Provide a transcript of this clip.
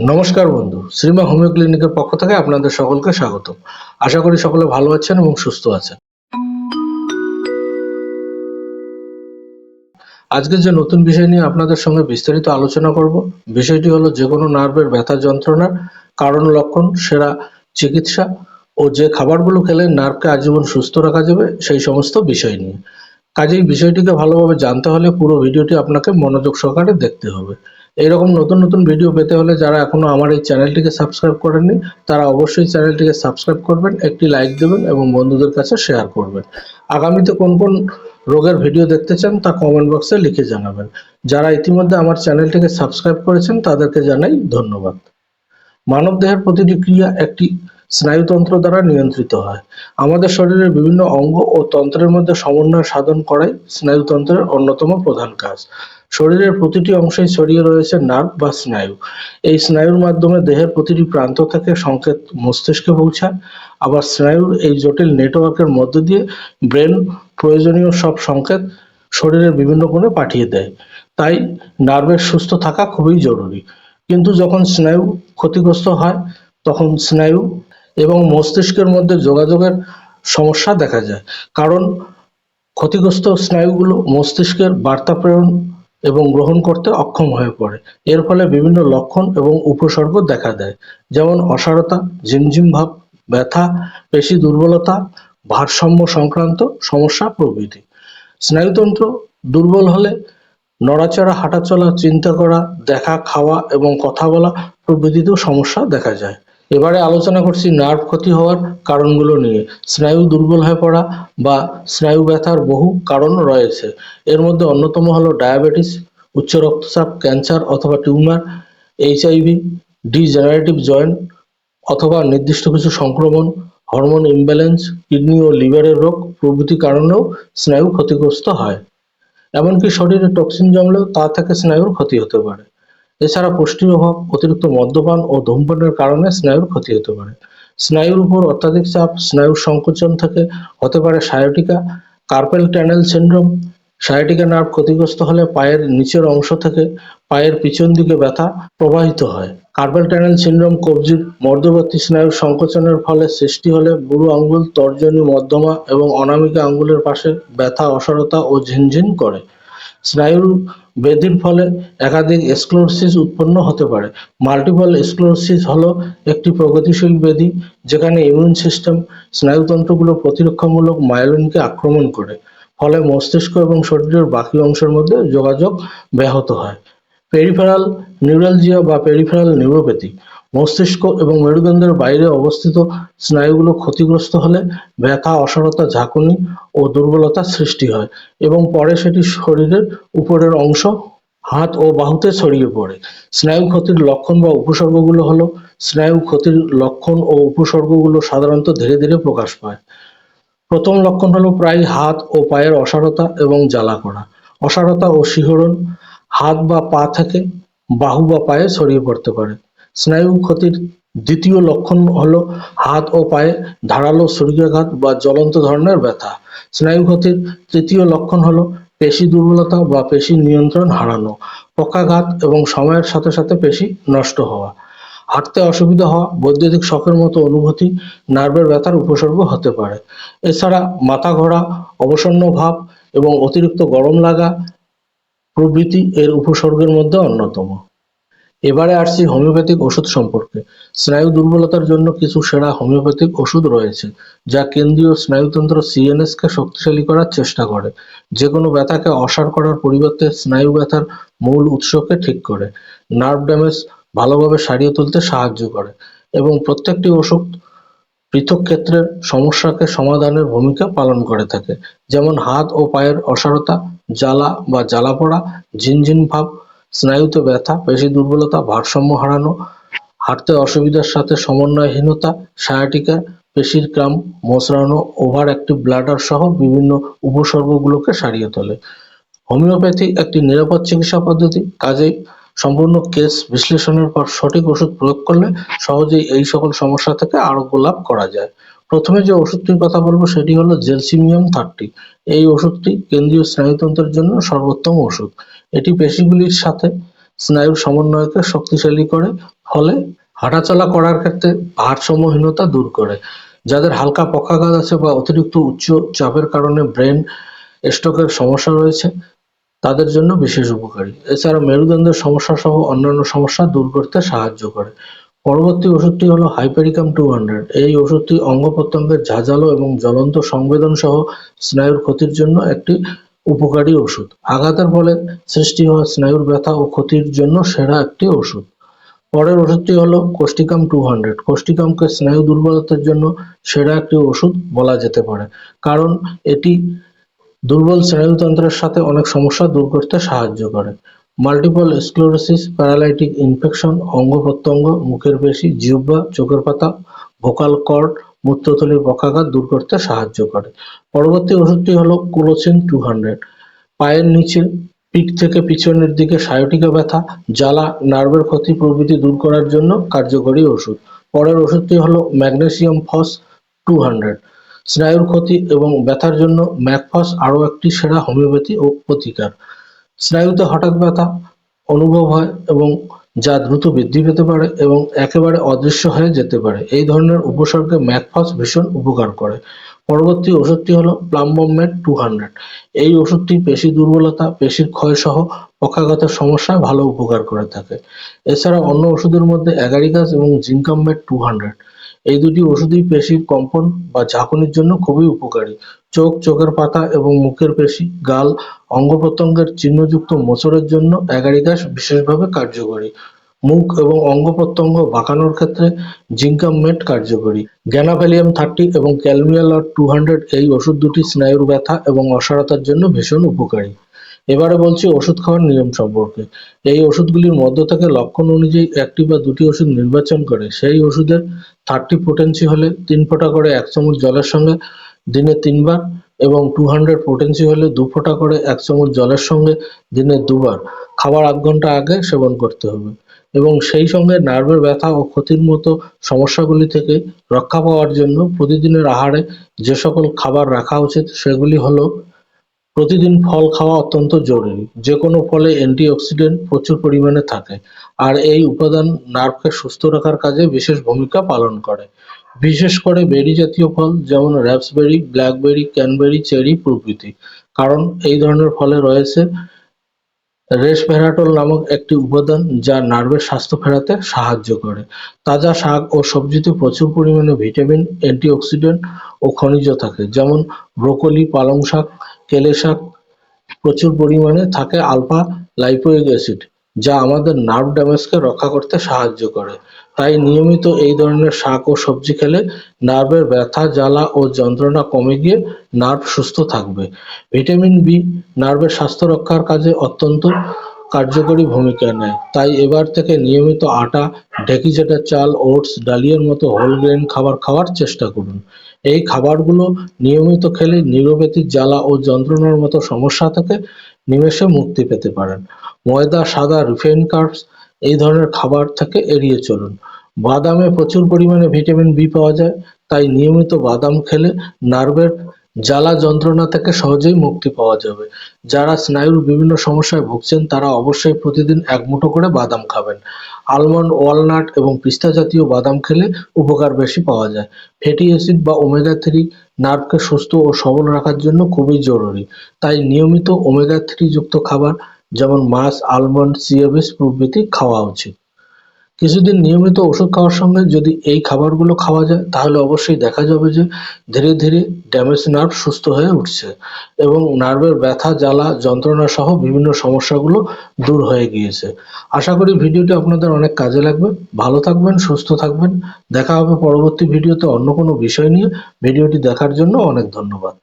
নমস্কার বন্ধু, শ্রীমা হোমিও ক্লিনিকের পক্ষ থেকে আপনাদের সকলকে স্বাগত। আশা করি সকলে ভালো আছেন এবং সুস্থ আছেন। আজকে যে নতুন বিষয় নিয়ে আপনাদের সঙ্গে বিস্তারিত আলোচনা করব, বিষয়টি হলো যে কোনো নার্ভের ব্যথা যন্ত্রণার কারণ, লক্ষণ, সেরা চিকিৎসা ও যে খাবারগুলো খেলে নার্ভকে আজীবন সুস্থ রাখা যাবে সেই সমস্ত বিষয় নিয়ে। কাজেই বিষয়টিকে ভালোভাবে জানতে হলে পুরো ভিডিওটি আপনাকে মনোযোগ সহকারে দেখতে হবে। এইরকম নতুন নতুন ভিডিও পেতে হলে যারা এখনো আমার এই চ্যানেলটিকে সাবস্ক্রাইব করেননি তারা অবশ্যই চ্যানেলটিকে সাবস্ক্রাইব করবেন, একটি লাইক দেবেন এবং বন্ধুদের কাছে শেয়ার করবেন। আগামীতে কোন কোন রোগের ভিডিও দেখতে চান তা কমেন্ট বক্সে লিখে জানাবেন। যারা ইতিমধ্যে আমার চ্যানেলটিকে সাবস্ক্রাইব করেছেন তাদেরকে জানাই ধন্যবাদ। মানবদেহের প্রতিটি ক্রিয়া একটি স্নায়ুতন্ত্র দ্বারা নিয়ন্ত্রিত হয়। আমাদের শরীরের বিভিন্ন অঙ্গ ও তন্ত্রের মধ্যে সমন্বয় সাধন করাই স্নায়ুতন্ত্রের অন্যতম প্রধান কাজ। শরীরের প্রতিটি অংশেই ছড়িয়ে রয়েছে নার্ভ বা স্নায়ু। এই স্নায়ুর মাধ্যমে দেহের প্রতিটি প্রান্ত থেকে সংকেত মস্তিষ্কে পৌঁছায়। আবার স্নায়ুর এই জটিল নেটওয়ার্কের মধ্য দিয়ে ব্রেন প্রয়োজনীয় সব সংকেত শরীরের বিভিন্ন কোণে পাঠিয়ে দেয়। তাই নার্ভের সুস্থ থাকা খুবই জরুরি। কিন্তু যখন স্নায়ু ক্ষতিগ্রস্ত হয় তখন স্নায়ু এবং মস্তিষ্কের মধ্যে যোগাযোগের সমস্যা দেখা যায়। কারণ ক্ষতিগ্রস্ত স্নায়ুগুলো মস্তিষ্কের বার্তা প্রেরণ এবং গ্রহণ করতে অক্ষম হয়ে পড়ে। এর ফলে বিভিন্ন লক্ষণ এবং উপসর্গ দেখা দেয়, যেমন অসাড়তা, ঝিমঝিম ভাব, ব্যথা, পেশি দুর্বলতা, ভারসাম্য সংক্রান্ত সমস্যা প্রভৃতি। স্নায়ুতন্ত্র দুর্বল হলে নড়াচড়া, হাঁটাচলা, চিন্তা করা, দেখা, খাওয়া এবং কথা বলা প্রভৃতিতেও সমস্যা দেখা যায়। এবারে আলোচনা করছি নার্ভ ক্ষতি হওয়ার কারণগুলো নিয়ে। স্নায়ু দুর্বল হয়ে পড়া বা স্নায়ু ব্যথার বহু কারণ রয়েছে। এর মধ্যে অন্যতম হলো ডায়াবেটিস, উচ্চ রক্তচাপ, ক্যান্সার অথবা টিউমার, এইচআইভি, ডিজেনারেটিভ জয়েন্ট অথবা নির্দিষ্ট কিছু সংক্রমণ, হরমোন ইমব্যালেন্স, কিডনি ও লিভারের রোগ প্রভৃতি কারণেও স্নায়ু ক্ষতিগ্রস্ত হয়। এমনকি শরীরে টক্সিন জমলেও তা থেকে স্নায়ুর ক্ষতি হতে পারে। এছাড়া পুষ্টির অভাব, অতিরিক্ত মদ্যপান ও ধূমপানের কারণে স্নায়ুর ক্ষতি হতে পারে। স্নায়ুর উপর অত্যাধিক চাপ স্নায়ুর সংকোচন থেকে হতে পারে sciatica, carpel tunnel syndrome. Sciatica nerve ক্ষতিগ্রস্ত হলে পায়ের নিচের অংশ থেকে পায়ের পিছন দিকে ব্যথা প্রবাহিত হয়। কার্পেল টানেল সিনড্রোম কবজির মধ্যবর্তী স্নায়ুর সংকোচনের ফলে সৃষ্টি হলে বুড়ো আঙুল, তর্জনী, মধ্যমা এবং অনামিকা আঙুলের পাশে ব্যথা, অসাড়তা ও ঝিনঝিন করে। স্নায়ুর ব্যাধির ফলে একাধিক স্ক্লেরোসিস উৎপন্ন হতে পারে। মাল্টিপল স্ক্লেরোসিস হলো একটি প্রগতিশীল ব্যাধি যেখানে ইমিউন সিস্টেম স্নায়ুতন্ত্রগুলো প্রতিরক্ষামূলক মায়োলিনকে আক্রমণ করে, ফলে মস্তিষ্ক এবং শরীরের বাকি অংশের মধ্যে যোগাযোগ ব্যাহত হয়। পেরিফেরাল নিউরালজিয়া বা পেরিফেরাল নিউরোপ্যাথি, মস্তিষ্ক এবং মেরুদণ্ডের বাইরে অবস্থিত স্নায়ুগুলো ক্ষতিগ্রস্ত হলে ব্যথা, অসাড়তা, ঝাঁকুনি ও দুর্বলতার সৃষ্টি হয় এবং পরে সেটি শরীরের উপরের অংশ, হাত ও বাহুতে ছড়িয়ে পড়ে। স্নায়ু ক্ষতির লক্ষণ বা উপসর্গগুলো হলো, স্নায়ু ক্ষতির লক্ষণ ও উপসর্গগুলো সাধারণত ধীরে ধীরে প্রকাশ পায়। প্রথম লক্ষণ হলো প্রায় হাত ও পায়ের অসাড়তা এবং জ্বালা করা। অসাড়তা ও শিহরণ হাত বা পা থেকে বাহু বা পায়ে ছড়িয়ে পড়তে পারে। স্নায়ু ক্ষতির দ্বিতীয় লক্ষণ হলো হাত ও পায়ে ধারালো ছুরিকাঘাত বা জ্বলন্ত ধরনের ব্যথা। স্নায়ু ক্ষতির তৃতীয় লক্ষণ হলো পেশি দুর্বলতা বা পেশি নিয়ন্ত্রণ হারানো, পক্ষাঘাত এবং সময়ের সাথে সাথে পেশি নষ্ট হওয়া। হাঁটতে অসুবিধা হওয়া, বৈদ্যুতিক শকের মতো অনুভূতি নার্ভের ব্যথার উপসর্গ হতে পারে। এছাড়া মাথা ঘোরা, অবসন্ন ভাব এবং অতিরিক্ত গরম লাগা প্রভৃতি এর উপসর্গের মধ্যে অন্যতম। এবারে আসছি হোমিওপ্যাথিক ওষুধ সম্পর্কে। স্নায়ু দুর্বলতার জন্য কিছু সেরা হোমিওপ্যাথিক ওষুধ রয়েছে যা কেন্দ্রীয় স্নায়ুতন্ত্র সিএনএস-কে শক্তিশালী করার চেষ্টা করে। যেকোনো ব্যথাকে অসাড় করার পরিবর্তে স্নায়ু ব্যথার মূল উৎসকে ঠিক করে, নার্ভ ড্যামেজ ভালোভাবে সারিয়ে তুলতে সাহায্য করে এবং প্রত্যেকটি ওষুধ পৃথক ক্ষেত্রের সমস্যাকে সমাধানের ভূমিকা পালন করে থাকে। যেমন হাত ও পায়ের অসাড়তা, জ্বালা বা জ্বালা পোড়া, ঝিনঝিন ভাব, স্নায়ুতে ব্যথা, পেশি দুর্বলতা, ভারসাম্য হারানো, হাঁটতে অসুবিধার সাথে সমন্বয়হীনতা, সায়াটিকা, পেশির ক্রাম্প, মোচড়ানো, ওভার অ্যাক্টিভ ব্লাডার সহ বিভিন্ন উপসর্গগুলোকে সারিয়ে তোলে। হোমিওপ্যাথি একটি নিরাপদ চিকিৎসা পদ্ধতি, কাজেই সম্পূর্ণ কেস বিশ্লেষণের পর সঠিক ওষুধ প্রয়োগ করলে সহজেই এই সকল সমস্যা থেকে আরোগ্য লাভ করা যায়। প্রথমে যে ওষুধটির কথা বলবো সেটি হলো জেলসিমিয়াম-30। এই ওষুধটি কেন্দ্রীয় স্নায়ুতন্ত্রের জন্য সর্বোত্তম ওষুধ। এটি পেশিগুলির সাথে স্নায়ুর সমন্বয়কে শক্তিশালী করে, ফলে হাঁটাচলা করার ক্ষেত্রে ভারসাম্যহীনতা দূর করে। যাদের হালকা পক্ষাঘাত আছে বা অতিরিক্ত উচ্চ চাপের কারণে ব্রেন স্ট্রোকের সমস্যা রয়েছে, তাদের জন্য বিশেষ উপকারী। এছাড়া মেরুদণ্ডের সমস্যা সহ অন্যান্য সমস্যা দূর করতে সাহায্য করে। পরবর্তী ওষুধটি হলো হাইপেরিকাম 200। এই ওষুধটি অঙ্গ-প্রত্যঙ্গের ঝাঁঝালো এবং জ্বলন্ত সংবেদন সহ স্নায়ুর ক্ষতির জন্য একটি উপকারী ওষুধ। আঘাতের ফলে সৃষ্টি হওয়া স্নায়ুর ব্যথা ও ক্ষতির জন্য সেরা একটি ওষুধ। পরের ওষুধটি হলো কোস্টিকাম 200। কোস্টিকামকে স্নায়ু দুর্বলতার জন্য সেরা একটি ওষুধ বলা যেতে পারে, কারণ এটি দুর্বল স্নায়ুতন্ত্রের সাথে অনেক সমস্যা দূর করতে সাহায্য করে। মাল্টিপল স্ক্লেরোসিস, প্যারালাইটিক ইনফেকশন, অঙ্গ-প্রত্যঙ্গ, মুখের পেশি, জিহ্বা, চোখের পাতা, ভোকাল কর্ড, মূত্রথলির পক্ষাঘাত দূর করতে সাহায্য করে। পরবর্তী ওষুধটি হলো কোলোসিন 200। পায়ের নিচে, পিঠ থেকে পিছনের দিকে সায়াটিকা ব্যথা, জ্বালা, নার্ভের ক্ষতি প্রভৃতি দূর করার জন্য কার্যকরী ওষুধ। পরের ওষুধটি হলো ম্যাগনেসিয়াম ফস 200। স্নায়ুর ক্ষতি এবং ব্যথার জন্য ম্যাগফস আরও একটি সেরা হোমিওপ্যাথি ও প্রতিকার। স্নায়ুতে হঠাৎ ব্যথা অনুভব হয় এবং যা দ্রুত বৃদ্ধি পেতে পারে এবং একেবারে অদৃশ্য হয়ে যেতে পারে, এই ধরনের উপসর্গে ম্যাগফস ভীষণ উপকার করে। পরবর্তী ওষুধটি হলো প্লাম্বমেট 200। এই ওষুধটি পেশি দুর্বলতা, পেশির ক্ষয় সহ পক্ষাঘাতের সমস্যায় ভালো উপকার করে থাকে। এছাড়া অন্য ওষুধের মধ্যে অ্যাগারিকাস এবং জিঙ্কামেট 200। এই দুটি ওষুধই পেশির কম্পন বা ঝাঁকুনির জন্য খুবই উপকারী। চোখ, চোখের পাতা এবং মুখের পেশি, গাল, অঙ্গ-প্রত্যঙ্গের চিহ্নযুক্ত মোচড়ের জন্য অ্যাগারিকাস বিশেষভাবে কার্যকরী। মুখ এবং অঙ্গ-প্রত্যঙ্গ বাঁকানোর ক্ষেত্রে জিঙ্কামেট কার্যকরী। গ্যানাভ্যালিয়াম 30 এবং ক্যালমিয়ালট 200 এই ওষুধ দুটি স্নায়ুর ব্যথা এবং অসাড়তার জন্য ভীষণ উপকারী। এবারে বলছি ওষুধ খাওয়ার নিয়ম সম্পর্কে। এই ওষুধগুলির মধ্য থেকে লক্ষণ অনুযায়ী একটি বা দুটি ওষুধ নির্বাচন করে সেই ওষুধের 30 পোটেনসি হলে 3 ফোঁটা করে 1 চামচ জলের সঙ্গে দিনে 3 বার এবং 200 পোটেনসি হলে 2 ফোঁটা করে 1 চামচ জলের সঙ্গে দিনে 2 বার খাবার 8 ঘন্টা আগে সেবন করতে হবে। এবং সেই সঙ্গে নার্ভের ব্যথা ও ক্ষতির মতো সমস্যাগুলি থেকে রক্ষা পাওয়ার জন্য প্রতিদিনের আহারে যে সকল খাবার রাখা উচিত সেগুলি হলো: প্রতিদিন ফল খাওয়া অত্যন্ত জরুরি। যেকোনো ফলে অ্যান্টিঅক্সিডেন্ট প্রচুর পরিমাণে থাকে, আর এই উপাদান নার্ভকে সুস্থ রাখার কাজে বিশেষ ভূমিকা পালন করে। বিশেষ করে বেরি জাতীয় ফল যেমন রাস্পবেরি, ব্ল্যাকবেরি, ক্যানবেরি, চেরি প্রভৃতি, কারণ এই ধরনের ফলে রয়েছে রেসভেরাট্রল নামক একটি উপাদান যা নার্ভের স্বাস্থ্য ফেরাতে সাহায্য করে। তাজা শাক ও সবজিতে প্রচুর পরিমাণে ভিটামিন, অ্যান্টিঅক্সিডেন্ট ও খনিজ থাকে, যেমন ব্রোকলি, পালং শাক, কেলে শাক। প্রচুর পরিমাণে থাকে আলফা লাইপোইক অ্যাসিড, যা আমাদের নার্ভ ড্যামেজকে রক্ষা করতে সাহায্য করে। তাই নিয়মিত এই ধরনের শাক ও সবজি খেলে নার্ভের ব্যথা, জ্বালা ও যন্ত্রণা কমে গিয়ে নার্ভ সুস্থ থাকবে। ভিটামিন বি নার্ভের স্বাস্থ্য রক্ষার কাজে অত্যন্ত কার্যকরী ভূমিকা নেয়। তাই এবার থেকে নিয়মিত আটা, ঢেঁকি-ঝেঁটা চাল, ওটস, ডালিয়ার মতো হোল গ্রেন খাবার খাওয়ার চেষ্টা করুন। এই খাবারগুলো নিয়মিত খেলে নিউরোপ্যাথিক জ্বালা ও যন্ত্রণার মতো সমস্যা থেকে নিমেষে মুক্তি পেতে পারেন। ময়দা, সাদা, রিফাইন্ড কার্বস এই ধরনের খাবার থেকে এড়িয়ে চলুন। বাদামে প্রচুর পরিমাণে ভিটামিন বি পাওয়া যায়, তাই নিয়মিত বাদাম খেলে নার্ভের জ্বালা যন্ত্রণা থেকে সহজেই মুক্তি পাওয়া যাবে। যারা স্নায়ুর বিভিন্ন সমস্যায় ভুগছেন তারা অবশ্যই প্রতিদিন 1 মুঠো করে বাদাম খাবেন। আলমন্ড, ওয়ালনাট এবং পিস্তা জাতীয় বাদাম খেলে উপকার বেশি পাওয়া যায়। ফ্যাটি অ্যাসিড বা ওমেগা-3 নার্ভকে সুস্থ ও সবল রাখার জন্য খুবই জরুরি। তাই নিয়মিত ওমেগা-3 যুক্ত খাবার যেমন মাছ, আলমন্ড, চিয়া বীজ প্রভৃতি খাওয়া উচিত। কিছুদিন নিয়মিত ওষুধ খাওয়ার সঙ্গে যদি এই খাবারগুলো খাওয়া যায় তাহলে অবশ্যই দেখা যাবে যে ধীরে ধীরে ড্যামেজ নার্ভ সুস্থ হয়ে উঠছে এবং নার্ভের ব্যথা, জ্বালা, যন্ত্রণা সহ বিভিন্ন সমস্যাগুলো দূর হয়ে গিয়েছে। আশা করি ভিডিওটি আপনাদের অনেক কাজে লাগবে। ভালো থাকবেন, সুস্থ থাকবেন। দেখা হবে পরবর্তী ভিডিওতে অন্য কোনো বিষয় নিয়ে। ভিডিওটি দেখার জন্য অনেক ধন্যবাদ।